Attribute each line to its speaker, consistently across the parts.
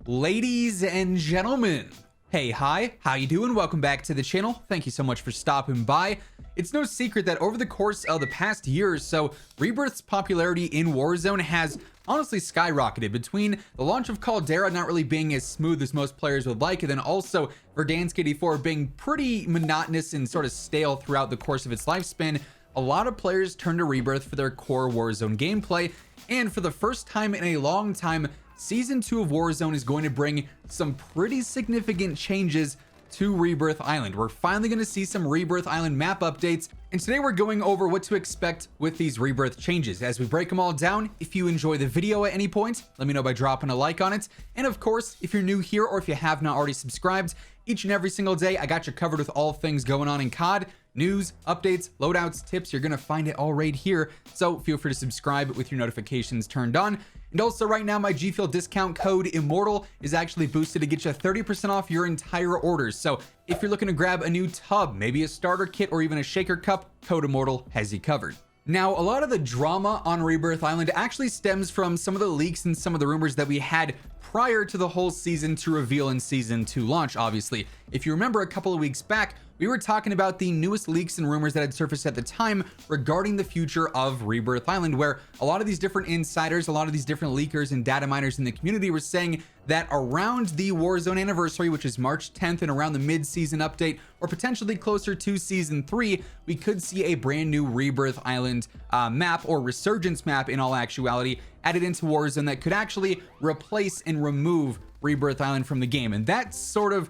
Speaker 1: Ladies and gentlemen, hey, hi, how you doing? Welcome back to the channel. Thank you so much for stopping by. It's no secret that over the course of the past year or so, Rebirth's popularity in Warzone has honestly skyrocketed between the launch of Caldera not really being as smooth as most players would like, and then also Verdansk 84 being pretty monotonous and sort of stale throughout the course of its lifespan. A lot of players turn to Rebirth for their core Warzone gameplay, and for the first time in a long time, Season 2 of Warzone is going to bring some pretty significant changes to Rebirth Island. We're finally going to see some Rebirth Island map updates, and today we're going over what to expect with these Rebirth changes. As we break them all down, if you enjoy the video at any point, let me know by dropping a like on it. And of course, if you're new here or if you have not already subscribed, each and every single day I got you covered with all things going on in COD. News, updates, loadouts, tips, you're gonna find it all right here. So feel free to subscribe with your notifications turned on. And also right now, my G Fuel discount code WhosImmortal is actually boosted to get you 30% off your entire orders. So if you're looking to grab a new tub, maybe a starter kit, or even a shaker cup, code WhosImmortal has you covered. Now, a lot of the drama on Rebirth Island actually stems from some of the leaks and some of the rumors that we had prior to the whole Season 2 reveal and Season 2 launch, obviously. If you remember a couple of weeks back, we were talking about the newest leaks and rumors that had surfaced at the time regarding the future of Rebirth Island, where a lot of these different insiders, a lot of these different leakers and data miners in the community were saying that around the Warzone anniversary, which is March 10th, and around the mid-season update, or potentially closer to Season 3, we could see a brand new Rebirth Island map, or Resurgence map in all actuality, added into Warzone that could actually replace and remove Rebirth Island from the game. And that sort of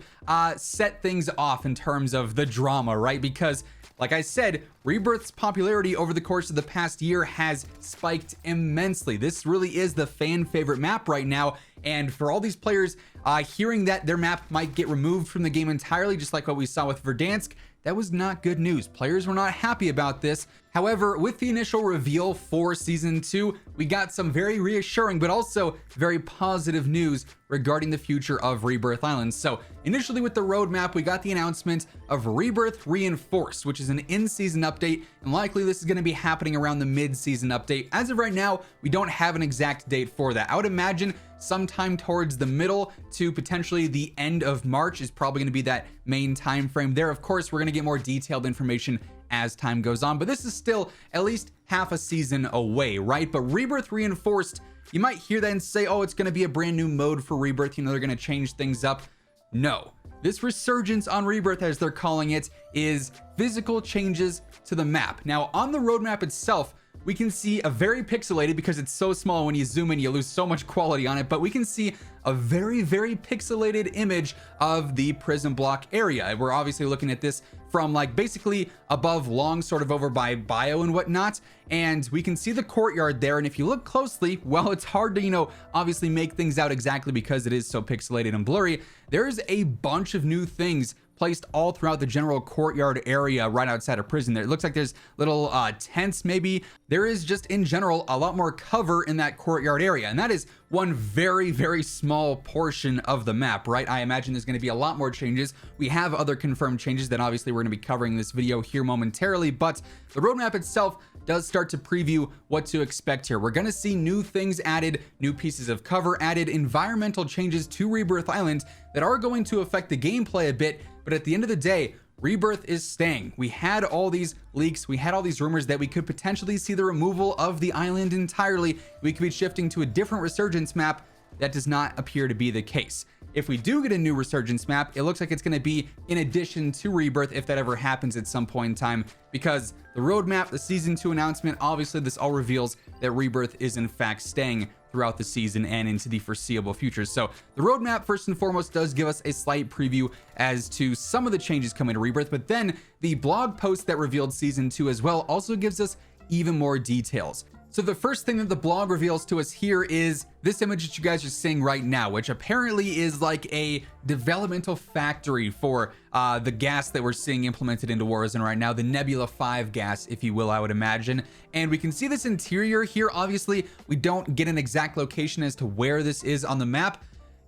Speaker 1: set things off in terms of the drama, right? Because like I said, Rebirth's popularity over the course of the past year has spiked immensely. This really is the fan favorite map right now. And for all these players hearing that their map might get removed from the game entirely, just like what we saw with Verdansk, that was not good news. Players were not happy about this. However, with the initial reveal for Season 2, we got some very reassuring but also very positive news regarding the future of Rebirth Island. So initially with the roadmap, we got the announcement of Rebirth Reinforced, which is an in-season update, and likely this is going to be happening around the mid-season update. As of right now, we don't have an exact date for that. I would imagine sometime towards the middle to potentially the end of March is probably going to be that main time frame there. Of course, we're going to get more detailed information as time goes on, but this is still at least half a season away, right? But Rebirth Reinforced, you might hear that and say, oh, it's going to be a brand new mode for Rebirth, you know, they're going to change things up. No, this resurgence on Rebirth, as they're calling it, is physical changes to the map. Now, on the roadmap itself, we can see a very pixelated, because it's so small, when you zoom in you lose so much quality on it, but we can see a very pixelated image of the prison block area. We're obviously looking at this from like basically above long, sort of over by bio and whatnot, and we can see the courtyard there. And if you look closely, well, it's hard to, you know, obviously make things out exactly because it is so pixelated and blurry. There's a bunch of new things placed all throughout the general courtyard area right outside of prison there. It looks like there's little tents maybe. There is just in general a lot more cover in that courtyard area, and that is one very small portion of the map, right? I imagine there's going to be a lot more changes. We have other confirmed changes that obviously we're going to be covering in this video here momentarily, but the roadmap itself does start to preview what to expect here. We're going to see new things added, new pieces of cover added, environmental changes to Rebirth Island that are going to affect the gameplay a bit, but at the end of the day, Rebirth is staying. We had all these leaks, we had all these rumors that we could potentially see the removal of the island entirely. We could be shifting to a different Resurgence map. That does not appear to be the case. If we do get a new Resurgence map, it looks like it's going to be in addition to Rebirth, if that ever happens at some point in time, because the roadmap, the Season 2 announcement, obviously this all reveals that Rebirth is in fact staying throughout the season and into the foreseeable future. So the roadmap, first and foremost, does give us a slight preview as to some of the changes coming to Rebirth, but then the blog post that revealed Season 2 as well also gives us even more details. So the first thing that the blog reveals to us here is this image that you guys are seeing right now, which apparently is like a developmental factory for the gas that we're seeing implemented into Warzone right now, the Nebula 5 gas, if you will, I would imagine. And we can see this interior here. Obviously, we don't get an exact location as to where this is on the map.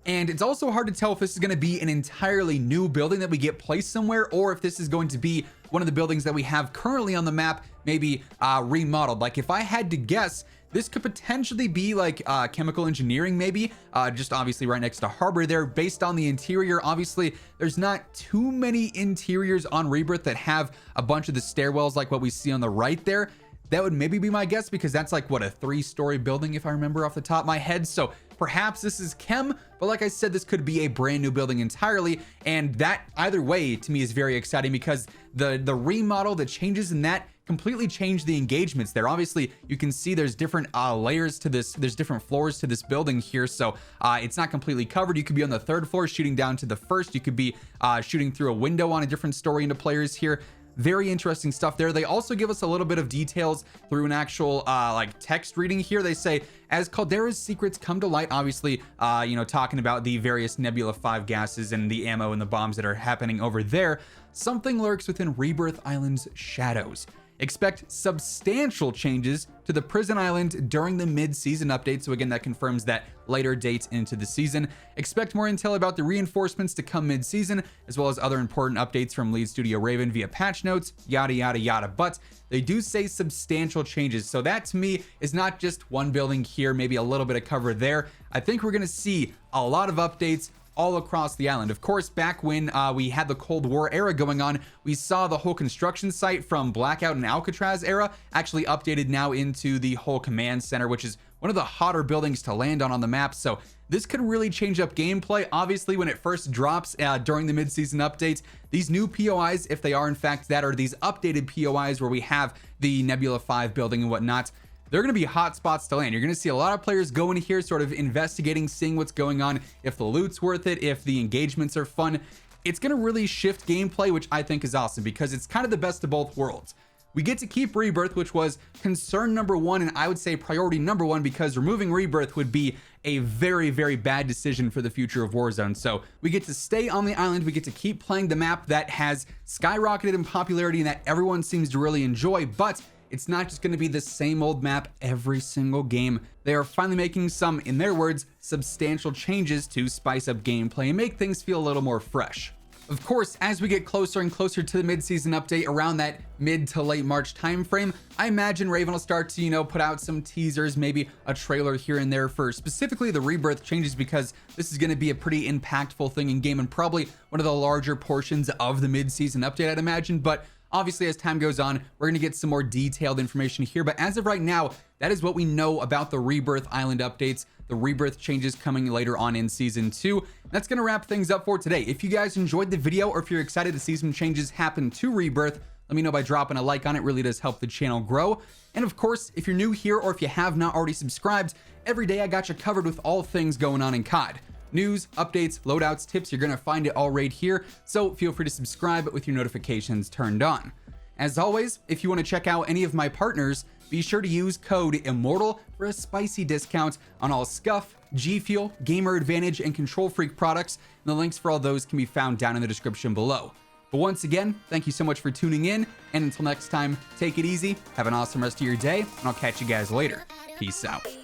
Speaker 1: And it's also hard to tell if this is going to be an entirely new building that we get placed somewhere, or if this is going to be one of the buildings that we have currently on the map, maybe remodeled. Like, if I had to guess, this could potentially be like chemical engineering, maybe, just obviously right next to harbor there. Based on the interior, obviously there's not too many interiors on Rebirth that have a bunch of the stairwells like what we see on the right there. That would maybe be my guess, because that's like, what, a 3-story building if I remember off the top of my head. So perhaps this is chem, but like I said, this could be a brand new building entirely. And that, either way, to me is very exciting, because the remodel, the changes in that completely changed the engagements there. Obviously, you can see there's different layers to this. There's different floors to this building here. So it's not completely covered. You could be on the 3rd floor shooting down to the 1st. You could be shooting through a window on a different story into players here. Very interesting stuff there. They also give us a little bit of details through an actual like text reading here. They say, as Caldera's secrets come to light, obviously, you know, talking about the various Nebula 5 gases and the ammo and the bombs that are happening over there, something lurks within Rebirth Island's shadows. Expect substantial changes to the prison island during the mid-season update. So again, that confirms that later date into the season. Expect more intel about the reinforcements to come mid-season, as well as other important updates from lead studio Raven via patch notes, yada, yada, yada. But they do say substantial changes. So that to me is not just one building here, maybe a little bit of cover there. I think we're going to see a lot of updates all across the island. Of course, back when we had the Cold War era going on, we saw the whole construction site from Blackout and Alcatraz era actually updated now into the whole command center, which is one of the hotter buildings to land on the map. So this could really change up gameplay. Obviously, when it first drops during the mid-season updates, these new POIs, if they are in fact that, or these updated POIs where we have the Nebula 5 building and whatnot, they're going to be hot spots to land. You're going to see a lot of players go in here sort of investigating, seeing what's going on, if the loot's worth it, if the engagements are fun. It's going to really shift gameplay, which I think is awesome, because it's kind of the best of both worlds. We get to keep Rebirth, which was concern number 1, and I would say priority number 1, because removing Rebirth would be a very, very bad decision for the future of Warzone. So we get to stay on the island. We get to keep playing the map that has skyrocketed in popularity and that everyone seems to really enjoy, but it's not just going to be the same old map every single game. They are finally making some, in their words, substantial changes to spice up gameplay and make things feel a little more fresh. Of course, as we get closer and closer to the mid-season update around that mid to late March timeframe, I imagine Raven will start to, you know, put out some teasers, maybe a trailer here and there for specifically the Rebirth changes, because this is going to be a pretty impactful thing in game and probably one of the larger portions of the mid-season update, I'd imagine. But obviously, as time goes on, we're going to get some more detailed information here. But as of right now, that is what we know about the Rebirth Island updates, the Rebirth changes coming later on in Season 2. That's going to wrap things up for today. If you guys enjoyed the video, or if you're excited to see some changes happen to Rebirth, let me know by dropping a like on it. It really does help the channel grow. And of course, if you're new here, or if you have not already subscribed, every day I got you covered with all things going on in COD. News, updates, loadouts, tips, you're going to find it all right here. So feel free to subscribe with your notifications turned on. As always, if you want to check out any of my partners, be sure to use code WHosImmortal for a spicy discount on all Scuff, G Fuel, Gamer Advantage, and Control Freak products. And the links for all those can be found down in the description below. But once again, thank you so much for tuning in. And until next time, take it easy, have an awesome rest of your day, and I'll catch you guys later. Peace out.